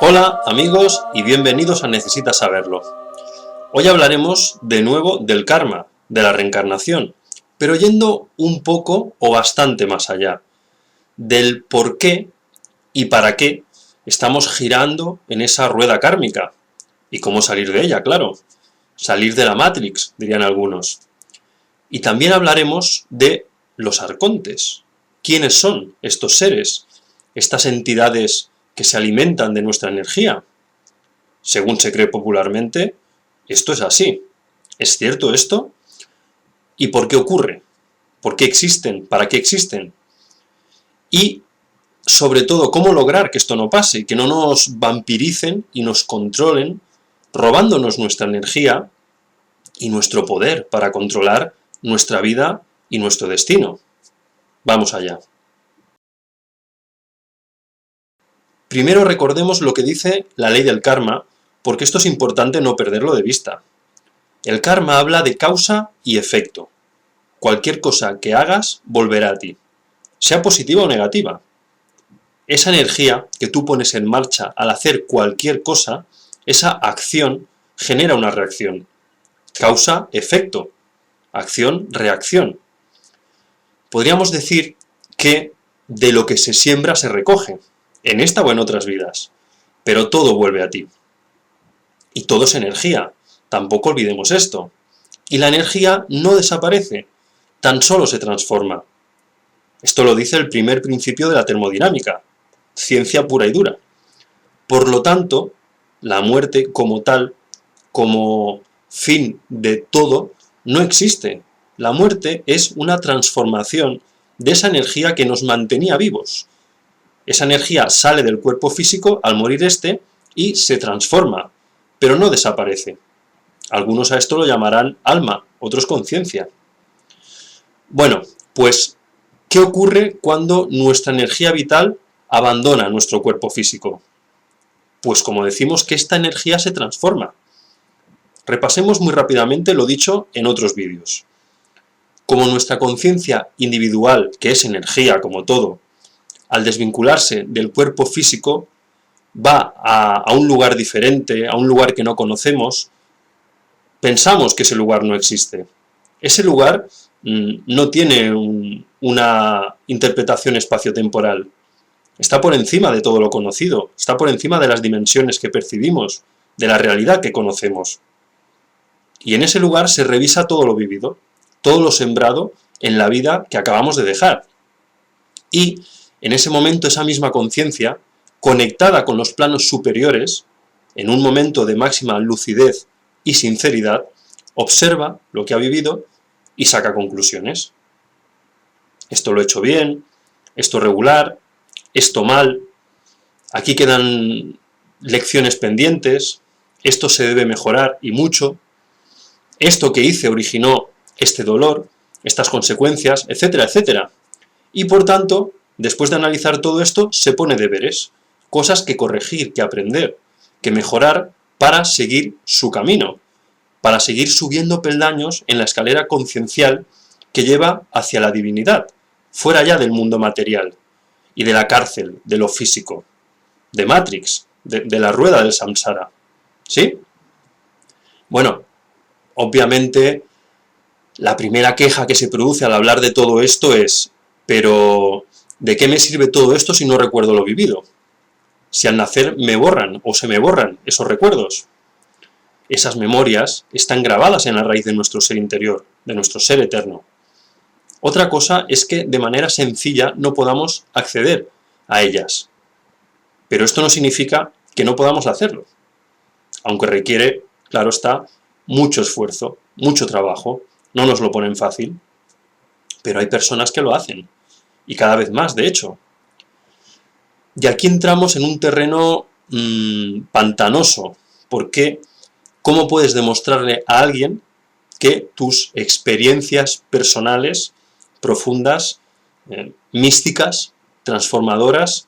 Hola amigos y bienvenidos a Necesitas Saberlo. Hoy hablaremos de nuevo del karma, de la reencarnación, pero yendo un poco o bastante más allá, del por qué y para qué estamos girando en esa rueda kármica, y cómo salir de ella, claro, salir de la Matrix, dirían algunos. Y también hablaremos de los arcontes. ¿Quiénes son estos seres, estas entidades que se alimentan de nuestra energía? Según se cree popularmente, esto es así. ¿Es cierto esto? ¿Y por qué ocurre? ¿Por qué existen? ¿Para qué existen? Y, sobre todo, ¿cómo lograr que esto no pase? Que no nos vampiricen y nos controlen, robándonos nuestra energía y nuestro poder para controlar nuestra vida y nuestro destino. Vamos allá. Primero recordemos lo que dice la ley del karma, porque esto es importante no perderlo de vista. El karma habla de causa y efecto. Cualquier cosa que hagas volverá a ti, sea positiva o negativa. Esa energía que tú pones en marcha al hacer cualquier cosa, esa acción genera una reacción. Causa, efecto. Acción, reacción. Podríamos decir que de lo que se siembra se recoge, en esta o en otras vidas, pero todo vuelve a ti. Y todo es energía, tampoco olvidemos esto. Y la energía no desaparece, tan solo se transforma. Esto lo dice el primer principio de la termodinámica, ciencia pura y dura. Por lo tanto, la muerte como tal, como fin de todo, no existe. La muerte es una transformación de esa energía que nos mantenía vivos. Esa energía sale del cuerpo físico al morir este y se transforma, pero no desaparece. Algunos a esto lo llamarán alma, otros conciencia. Bueno, pues, ¿qué ocurre cuando nuestra energía vital abandona nuestro cuerpo físico? Pues como decimos que esta energía se transforma. Repasemos muy rápidamente lo dicho en otros vídeos. Como nuestra conciencia individual, que es energía como todo, al desvincularse del cuerpo físico, va a un lugar diferente, a un lugar que no conocemos, pensamos que ese lugar no existe. Ese lugar no tiene una interpretación espaciotemporal. Está por encima de todo lo conocido, está por encima de las dimensiones que percibimos, de la realidad que conocemos. Y en ese lugar se revisa todo lo vivido, todo lo sembrado en la vida que acabamos de dejar. Y en ese momento esa misma conciencia, conectada con los planos superiores, en un momento de máxima lucidez y sinceridad, observa lo que ha vivido y saca conclusiones. Esto lo he hecho bien, esto regular, esto mal, aquí quedan lecciones pendientes, esto se debe mejorar y mucho, esto que hice originó este dolor, estas consecuencias, etcétera, etcétera. Y por tanto, después de analizar todo esto, se pone deberes, cosas que corregir, que aprender, que mejorar para seguir su camino, para seguir subiendo peldaños en la escalera conciencial que lleva hacia la divinidad, fuera ya del mundo material y de la cárcel, de lo físico, de Matrix, de la rueda del samsara. ¿Sí? Bueno, obviamente, la primera queja que se produce al hablar de todo esto es: pero ¿de qué me sirve todo esto si no recuerdo lo vivido? Si al nacer me borran o se me borran esos recuerdos. Esas memorias están grabadas en la raíz de nuestro ser interior, de nuestro ser eterno. Otra cosa es que de manera sencilla no podamos acceder a ellas. Pero esto no significa que no podamos hacerlo. Aunque requiere, claro está, mucho esfuerzo, mucho trabajo, no nos lo ponen fácil, pero hay personas que lo hacen, y cada vez más, de hecho. Y aquí entramos en un terreno pantanoso, porque ¿cómo puedes demostrarle a alguien que tus experiencias personales, profundas, místicas, transformadoras,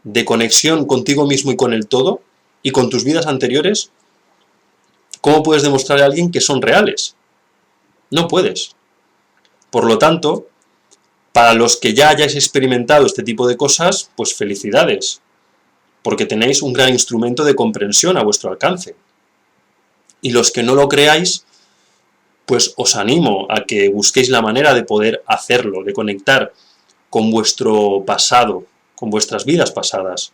de conexión contigo mismo y con el todo, y con tus vidas anteriores, cómo puedes demostrarle a alguien que son reales? No puedes. Por lo tanto, para los que ya hayáis experimentado este tipo de cosas, pues felicidades. porque tenéis un gran instrumento de comprensión a vuestro alcance. Y los que no lo creáis, pues os animo a que busquéis la manera de poder hacerlo, de conectar con vuestro pasado, con vuestras vidas pasadas,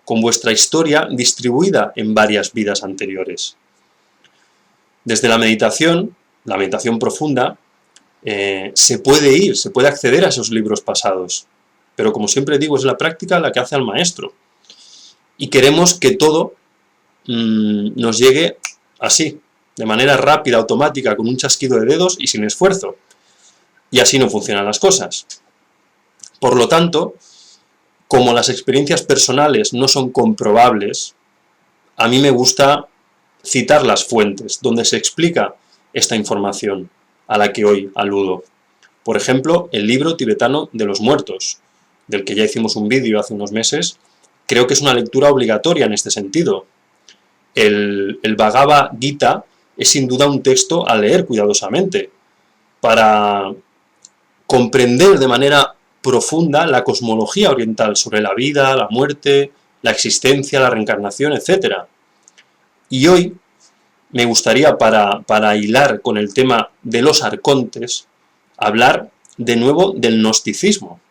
con vuestra historia distribuida en varias vidas anteriores. Desde la meditación profunda, se puede acceder a esos libros pasados, pero como siempre digo, es la práctica la que hace al maestro. Y queremos que todo nos llegue así, de manera rápida, automática, con un chasquido de dedos y sin esfuerzo. Y así no funcionan las cosas. Por lo tanto, como las experiencias personales no son comprobables, a mí me gusta citar las fuentes donde se explica esta información a la que hoy aludo. Por ejemplo, el libro tibetano de los muertos, del que ya hicimos un vídeo hace unos meses. Creo que es una lectura obligatoria en este sentido. El Bhagavad Gita es sin duda un texto a leer cuidadosamente, para comprender de manera profunda la cosmología oriental sobre la vida, la muerte, la existencia, la reencarnación, etc. Y hoy me gustaría, para hilar con el tema de los arcontes, hablar de nuevo del gnosticismo,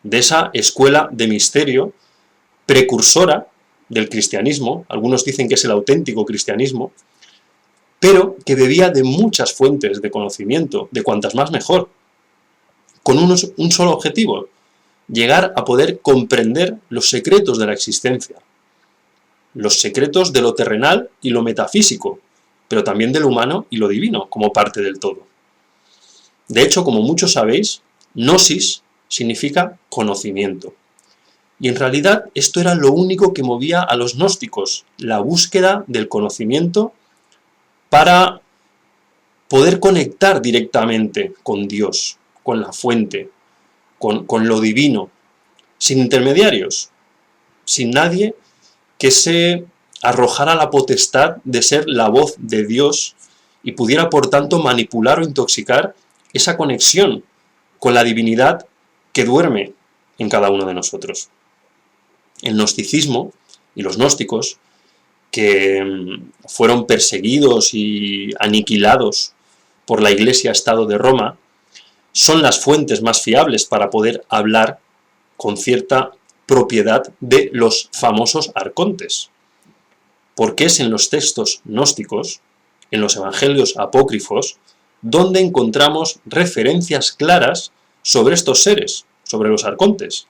de esa escuela de misterio precursora del cristianismo. Algunos dicen que es el auténtico cristianismo, pero que bebía de muchas fuentes de conocimiento, de cuantas más mejor, con un solo objetivo: llegar a poder comprender los secretos de la existencia, los secretos de lo terrenal y lo metafísico, pero también de lo humano y lo divino, como parte del todo. De hecho, como muchos sabéis, gnosis significa conocimiento. Y en realidad esto era lo único que movía a los gnósticos, la búsqueda del conocimiento para poder conectar directamente con Dios, con la fuente, con lo divino, sin intermediarios, sin nadie que se arrojara la potestad de ser la voz de Dios y pudiera por tanto manipular o intoxicar esa conexión con la divinidad que duerme en cada uno de nosotros. El gnosticismo y los gnósticos, que fueron perseguidos y aniquilados por la Iglesia-Estado de Roma, son las fuentes más fiables para poder hablar con cierta propiedad de los famosos arcontes, porque es en los textos gnósticos, en los evangelios apócrifos, donde encontramos referencias claras sobre estos seres, sobre los arcontes.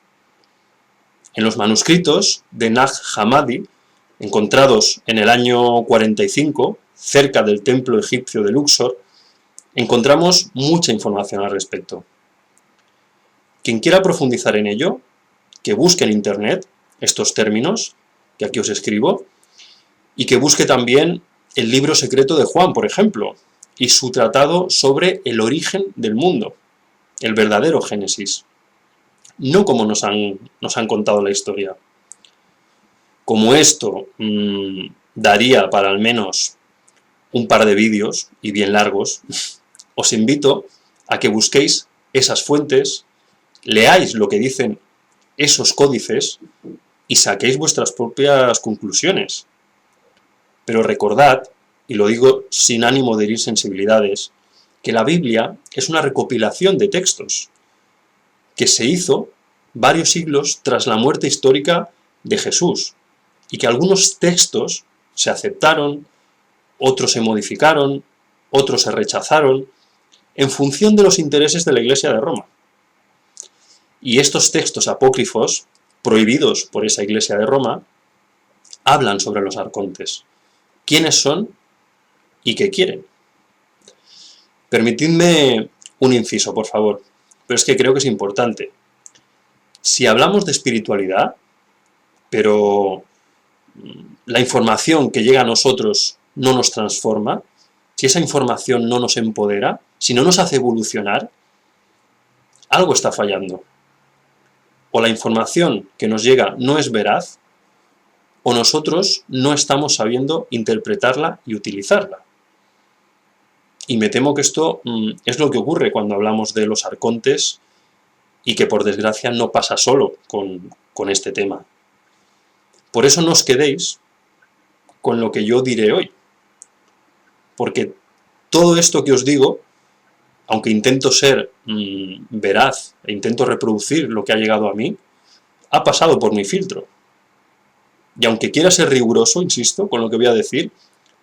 En los manuscritos de Nag Hammadi, encontrados en el año 45, cerca del templo egipcio de Luxor, encontramos mucha información al respecto. Quien quiera profundizar en ello, que busque en internet estos términos que aquí os escribo, y que busque también el libro secreto de Juan, por ejemplo, y su tratado sobre el origen del mundo, el verdadero Génesis, no como nos han contado la historia. Como esto daría para al menos un par de vídeos, y bien largos, os invito a que busquéis esas fuentes, leáis lo que dicen esos códices y saquéis vuestras propias conclusiones. Pero recordad, y lo digo sin ánimo de herir sensibilidades, que la Biblia es una recopilación de textos que se hizo varios siglos tras la muerte histórica de Jesús, y que algunos textos se aceptaron, otros se modificaron, otros se rechazaron, en función de los intereses de la Iglesia de Roma. Y estos textos apócrifos, prohibidos por esa Iglesia de Roma, hablan sobre los arcontes. ¿Quiénes son y qué quieren? Permitidme un inciso, por favor, pero es que creo que es importante. Si hablamos de espiritualidad, pero la información que llega a nosotros no nos transforma, si esa información no nos empodera, si no nos hace evolucionar, algo está fallando. O la información que nos llega no es veraz, o nosotros no estamos sabiendo interpretarla y utilizarla. Y me temo que esto es lo que ocurre cuando hablamos de los arcontes, y que por desgracia no pasa solo con este tema. Por eso no os quedéis con lo que yo diré hoy, porque todo esto que os digo, aunque intento ser veraz e intento reproducir lo que ha llegado a mí, ha pasado por mi filtro. Y aunque quiera ser riguroso, insisto, con lo que voy a decir,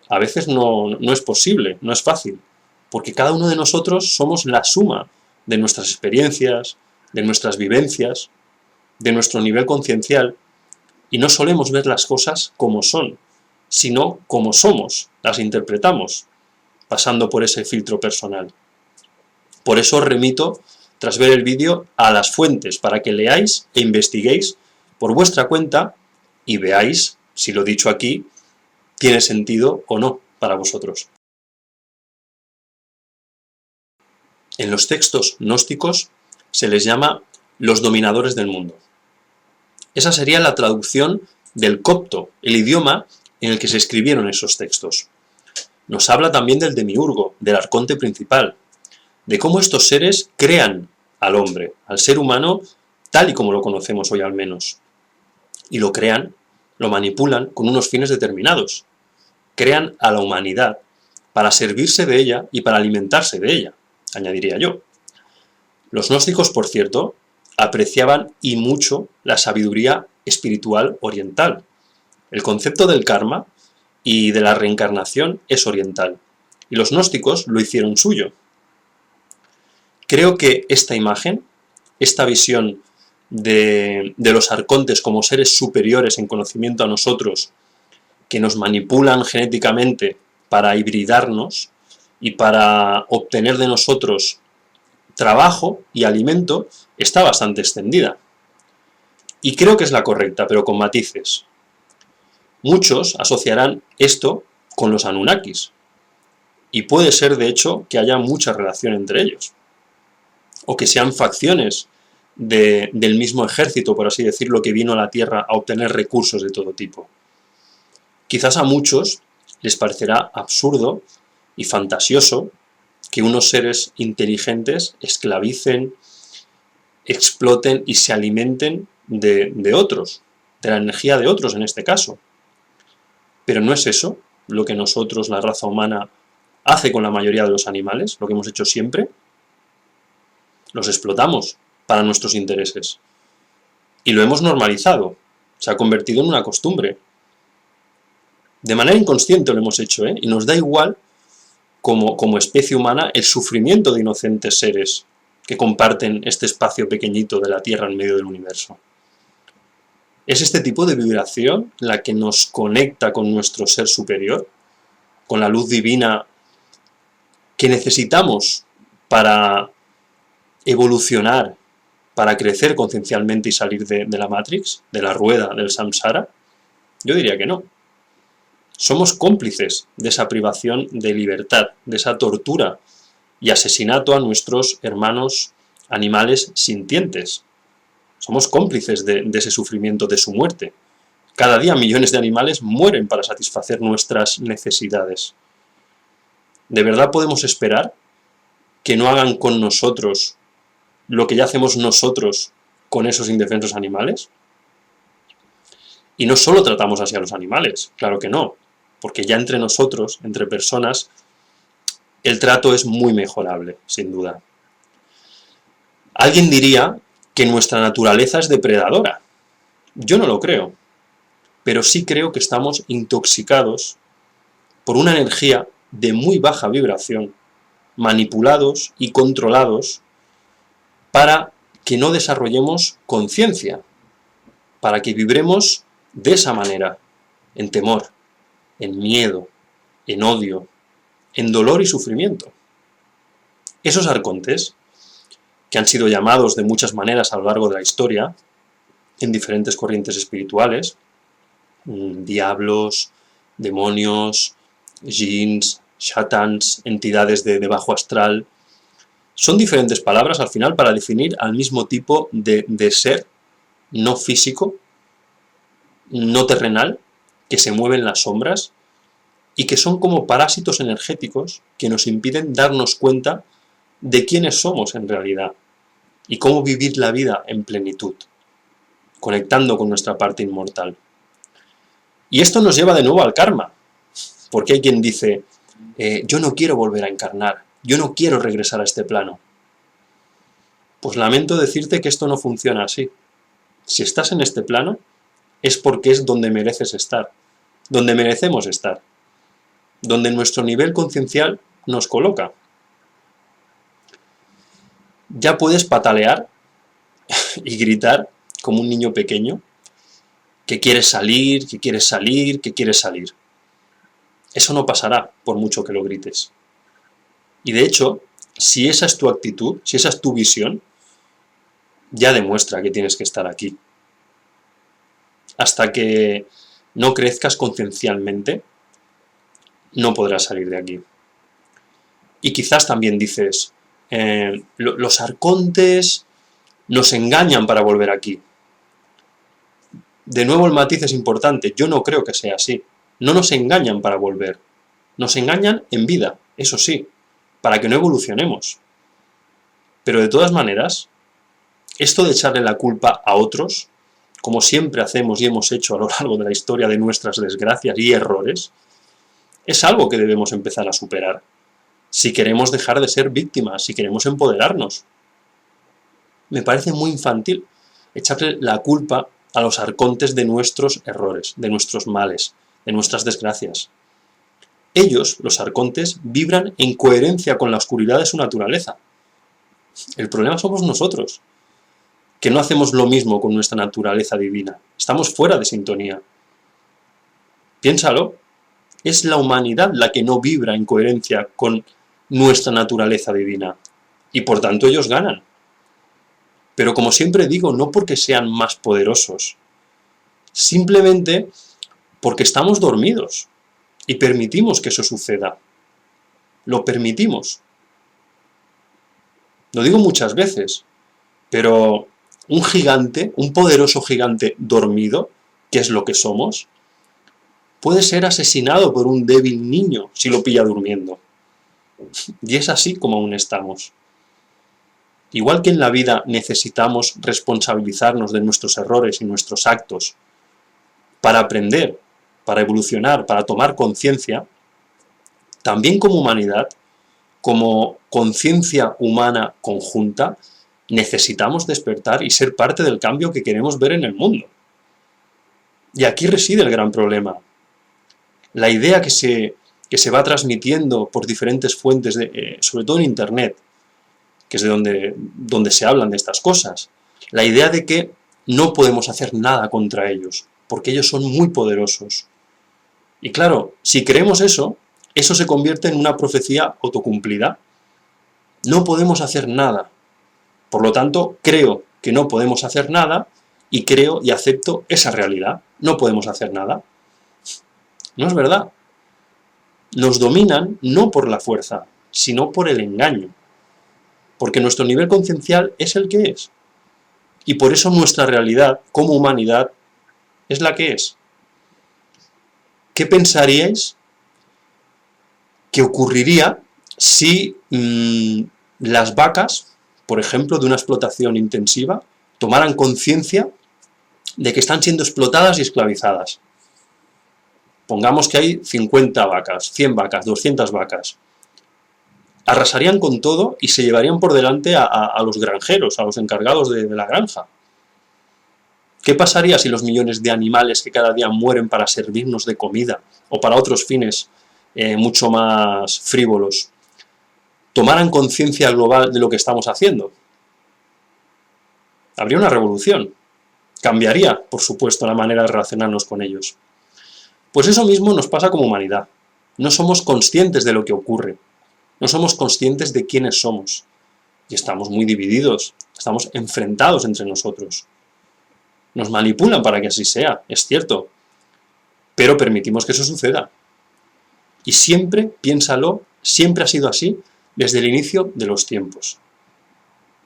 a veces no es posible, no es fácil, porque cada uno de nosotros somos la suma de nuestras experiencias, de nuestras vivencias, de nuestro nivel conciencial, y no solemos ver las cosas como son, sino como somos, las interpretamos, pasando por ese filtro personal. Por eso os remito, tras ver el vídeo, a las fuentes, para que leáis e investiguéis por vuestra cuenta y veáis si lo dicho aquí tiene sentido o no para vosotros. En los textos gnósticos se les llama los dominadores del mundo. Esa sería la traducción del copto, el idioma en el que se escribieron esos textos. Nos habla también del demiurgo, del arconte principal, de cómo estos seres crean al hombre, al ser humano, tal y como lo conocemos hoy al menos. Y lo crean, lo manipulan con unos fines determinados. Crean a la humanidad para servirse de ella y para alimentarse de ella, añadiría yo. Los gnósticos, por cierto, apreciaban y mucho la sabiduría espiritual oriental. El concepto del karma y de la reencarnación es oriental, y los gnósticos lo hicieron suyo. Creo que esta imagen, esta visión de los arcontes como seres superiores en conocimiento a nosotros, que nos manipulan genéticamente para hibridarnos y para obtener de nosotros trabajo y alimento, está bastante extendida. Y creo que es la correcta, pero con matices. Muchos asociarán esto con los Anunnakis, y puede ser de hecho que haya mucha relación entre ellos, o que sean facciones del mismo ejército, por así decirlo, que vino a la Tierra a obtener recursos de todo tipo. Quizás a muchos les parecerá absurdo y fantasioso que unos seres inteligentes esclavicen, exploten y se alimenten de otros, de la energía de otros en este caso. Pero ¿no es eso lo que nosotros, la raza humana, hace con la mayoría de los animales, lo que hemos hecho siempre? Los explotamos para nuestros intereses. Y lo hemos normalizado, se ha convertido en una costumbre. De manera inconsciente lo hemos hecho, y nos da igual, como especie humana, el sufrimiento de inocentes seres que comparten este espacio pequeñito de la Tierra en medio del universo. ¿Es este tipo de vibración la que nos conecta con nuestro ser superior? ¿Con la luz divina que necesitamos para evolucionar, para crecer conciencialmente y salir de la Matrix, de la rueda del samsara? Yo diría que no. Somos cómplices de esa privación de libertad, de esa tortura y asesinato a nuestros hermanos animales sintientes. Somos cómplices de ese sufrimiento, de su muerte. Cada día millones de animales mueren para satisfacer nuestras necesidades. ¿De verdad podemos esperar que no hagan con nosotros lo que ya hacemos nosotros con esos indefensos animales? Y no solo tratamos así a los animales, claro que no, porque ya entre nosotros, entre personas, el trato es muy mejorable, sin duda. Alguien diría que nuestra naturaleza es depredadora. Yo no lo creo, pero sí creo que estamos intoxicados por una energía de muy baja vibración, manipulados y controlados para que no desarrollemos conciencia, para que vibremos de esa manera, en temor, en miedo, en odio, en dolor y sufrimiento. Esos arcontes, que han sido llamados de muchas maneras a lo largo de la historia, en diferentes corrientes espirituales, diablos, demonios, jinns, shatans, entidades de bajo astral, son diferentes palabras al final para definir al mismo tipo de ser no físico, no terrenal, que se mueve en las sombras y que son como parásitos energéticos que nos impiden darnos cuenta de quiénes somos en realidad y cómo vivir la vida en plenitud, conectando con nuestra parte inmortal. Y esto nos lleva de nuevo al karma, porque hay quien dice, yo no quiero volver a encarnar, yo no quiero regresar a este plano. Pues lamento decirte que esto no funciona así. Si estás en este plano, es porque es donde mereces estar, donde merecemos estar, donde nuestro nivel conciencial nos coloca. Ya puedes patalear y gritar como un niño pequeño que quieres salir, que quieres salir, que quieres salir. Eso no pasará por mucho que lo grites. Y de hecho, si esa es tu actitud, si esa es tu visión, ya demuestra que tienes que estar aquí. Hasta que no crezcas conciencialmente, no podrás salir de aquí. Y quizás también dices, los arcontes nos engañan para volver aquí. De nuevo el matiz es importante, yo no creo que sea así. No nos engañan para volver, nos engañan en vida, eso sí, para que no evolucionemos. Pero de todas maneras, esto de echarle la culpa a otros, como siempre hacemos y hemos hecho a lo largo de la historia de nuestras desgracias y errores, es algo que debemos empezar a superar, si queremos dejar de ser víctimas, si queremos empoderarnos. Me parece muy infantil echarle la culpa a los arcontes de nuestros errores, de nuestros males, de nuestras desgracias. Ellos, los arcontes, vibran en coherencia con la oscuridad de su naturaleza. El problema somos nosotros, que no hacemos lo mismo con nuestra naturaleza divina. Estamos fuera de sintonía. Piénsalo, es la humanidad la que no vibra en coherencia con nuestra naturaleza divina, y por tanto ellos ganan. Pero como siempre digo, no porque sean más poderosos, simplemente porque estamos dormidos y permitimos que eso suceda. Lo permitimos. Lo digo muchas veces, pero un gigante, un poderoso gigante dormido, que es lo que somos, puede ser asesinado por un débil niño si lo pilla durmiendo. Y es así como aún estamos. Igual que en la vida necesitamos responsabilizarnos de nuestros errores y nuestros actos para aprender, para evolucionar, para tomar conciencia, también como humanidad, como conciencia humana conjunta, necesitamos despertar y ser parte del cambio que queremos ver en el mundo. Y aquí reside el gran problema. La idea que se va transmitiendo por diferentes fuentes, sobre todo en Internet, que es de donde se hablan de estas cosas, la idea de que no podemos hacer nada contra ellos, porque ellos son muy poderosos. Y claro, si creemos eso, eso se convierte en una profecía autocumplida. No podemos hacer nada. Por lo tanto, creo que no podemos hacer nada y creo y acepto esa realidad. No podemos hacer nada. No es verdad. Nos dominan no por la fuerza, sino por el engaño. Porque nuestro nivel conciencial es el que es. Y por eso nuestra realidad, como humanidad, es la que es. ¿Qué pensaríais que ocurriría si las vacas, por ejemplo, de una explotación intensiva, tomaran conciencia de que están siendo explotadas y esclavizadas? Pongamos que hay 50 vacas, 100 vacas, 200 vacas. Arrasarían con todo y se llevarían por delante a los granjeros, a los encargados de la granja. ¿Qué pasaría si los millones de animales que cada día mueren para servirnos de comida o para otros fines mucho más frívolos tomaran conciencia global de lo que estamos haciendo? Habría una revolución. Cambiaría, por supuesto, la manera de relacionarnos con ellos. Pues eso mismo nos pasa como humanidad. No somos conscientes de lo que ocurre. No somos conscientes de quiénes somos. Y estamos muy divididos. Estamos enfrentados entre nosotros. Nos manipulan para que así sea, es cierto. Pero permitimos que eso suceda. Y siempre, piénsalo, siempre ha sido así desde el inicio de los tiempos.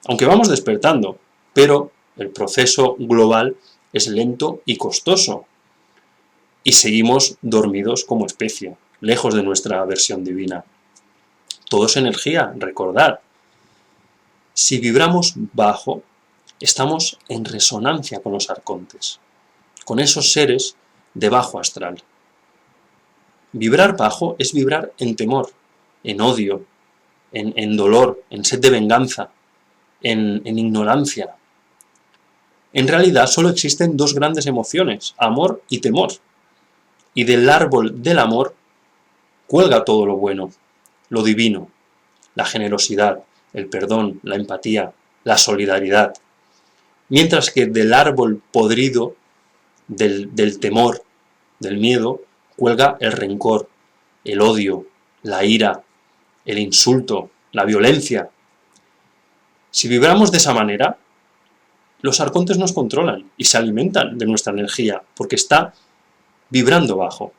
Aunque vamos despertando, pero el proceso global es lento y costoso. Y seguimos dormidos como especie, lejos de nuestra versión divina. Todo es energía, recordad. Si vibramos bajo, estamos en resonancia con los arcontes, con esos seres de bajo astral. Vibrar bajo es vibrar en temor, en odio, en dolor, en sed de venganza, en ignorancia. En realidad solo existen dos grandes emociones, amor y temor. Y del árbol del amor cuelga todo lo bueno, lo divino, la generosidad, el perdón, la empatía, la solidaridad. Mientras que del árbol podrido, del temor, del miedo, cuelga el rencor, el odio, la ira, el insulto, la violencia. Si vibramos de esa manera, los arcontes nos controlan y se alimentan de nuestra energía, porque está vibrando bajo.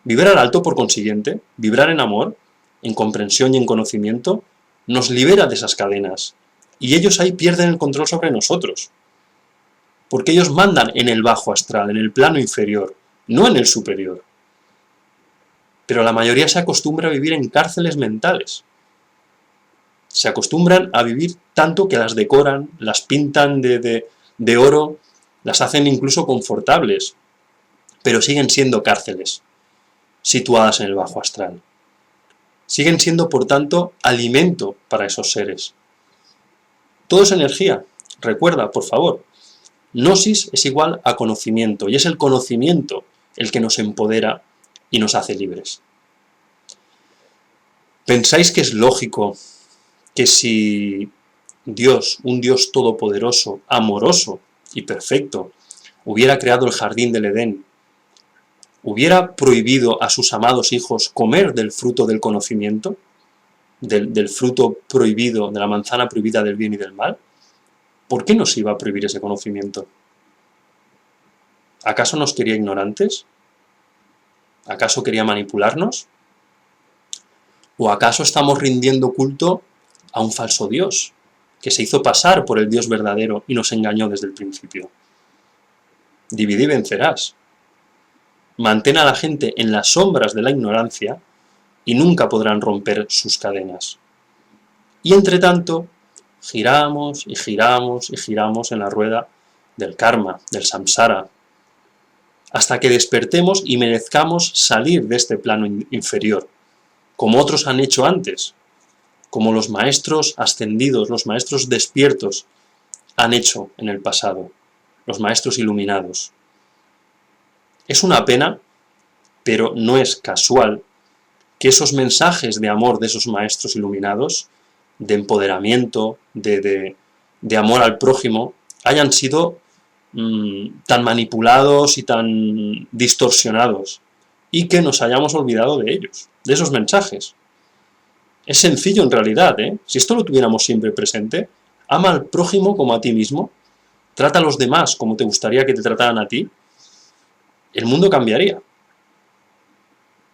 Vibrar alto, por consiguiente, vibrar en amor, en comprensión y en conocimiento, nos libera de esas cadenas, y ellos ahí pierden el control sobre nosotros, porque ellos mandan en el bajo astral, en el plano inferior, no en el superior. Pero la mayoría se acostumbra a vivir en cárceles mentales. Se acostumbran a vivir tanto que las decoran, las pintan de oro, las hacen incluso confortables, pero siguen siendo cárceles, situadas en el bajo astral. Siguen siendo, por tanto, alimento para esos seres. Todo es energía. Recuerda, por favor, gnosis es igual a conocimiento, y es el conocimiento el que nos empodera y nos hace libres. ¿Pensáis que es lógico que si Dios, un Dios todopoderoso, amoroso y perfecto, hubiera creado el jardín del Edén, hubiera prohibido a sus amados hijos comer del fruto del conocimiento, del fruto prohibido, de la manzana prohibida del bien y del mal? ¿Por qué nos iba a prohibir ese conocimiento? ¿Acaso nos quería ignorantes? ¿Acaso quería manipularnos? ¿O acaso estamos rindiendo culto a un falso Dios, que se hizo pasar por el Dios verdadero y nos engañó desde el principio? Divide y vencerás. Mantén a la gente en las sombras de la ignorancia y nunca podrán romper sus cadenas. Y entre tanto, giramos y giramos y giramos en la rueda del karma, del samsara, hasta que despertemos y merezcamos salir de este plano inferior, como otros han hecho antes, como los maestros ascendidos, los maestros despiertos han hecho en el pasado, los maestros iluminados. Es una pena, pero no es casual, que esos mensajes de amor de esos maestros iluminados, de empoderamiento, de amor al prójimo, hayan sido tan manipulados y tan distorsionados, y que nos hayamos olvidado de ellos, de esos mensajes. Es sencillo en realidad, ¿eh? Si esto lo tuviéramos siempre presente, ama al prójimo como a ti mismo, trata a los demás como te gustaría que te trataran a ti, el mundo cambiaría.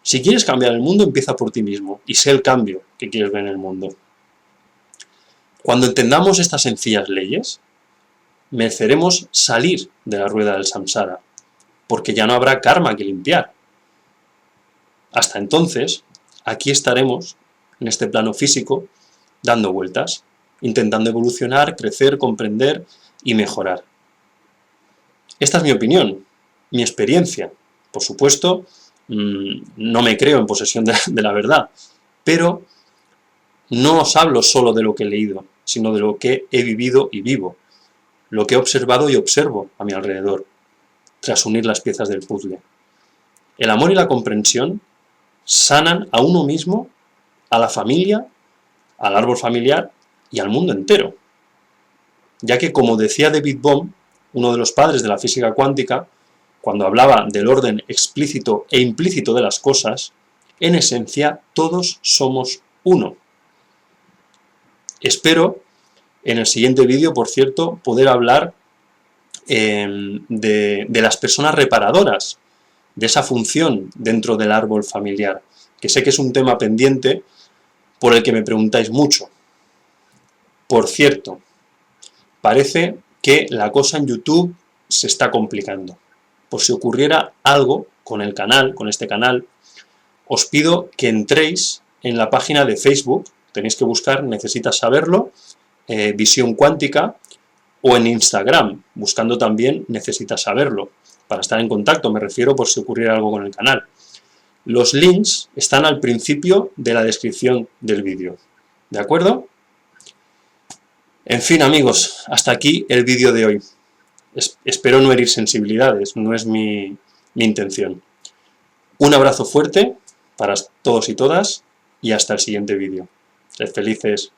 Si quieres cambiar el mundo, empieza por ti mismo, y sé el cambio que quieres ver en el mundo. Cuando entendamos estas sencillas leyes, mereceremos salir de la rueda del samsara, porque ya no habrá karma que limpiar. Hasta entonces, aquí estaremos, en este plano físico, dando vueltas, intentando evolucionar, crecer, comprender y mejorar. Esta es mi opinión, mi experiencia. Por supuesto, no me creo en posesión de la verdad, pero no os hablo solo de lo que he leído, sino de lo que he vivido y vivo, lo que he observado y observo a mi alrededor, tras unir las piezas del puzzle. El amor y la comprensión sanan a uno mismo, a la familia, al árbol familiar y al mundo entero. Ya que, como decía David Bohm, uno de los padres de la física cuántica, cuando hablaba del orden explícito e implícito de las cosas, en esencia todos somos uno. Espero, en el siguiente vídeo, por cierto, poder hablar de las personas reparadoras, de esa función dentro del árbol familiar, que sé que es un tema pendiente por el que me preguntáis mucho. Por cierto, parece que la cosa en YouTube se está complicando. Por si ocurriera algo con el canal, con este canal, os pido que entréis en la página de Facebook, tenéis que buscar Necesitas Saberlo, Visión Cuántica, o en Instagram, buscando también Necesitas Saberlo. para estar en contacto, me refiero por si ocurriera algo con el canal. Los links están al principio de la descripción del vídeo, ¿de acuerdo? En fin, amigos, hasta aquí el vídeo de hoy. Espero no herir sensibilidades, no es mi intención. Un abrazo fuerte para todos y todas y hasta el siguiente vídeo. Sed felices.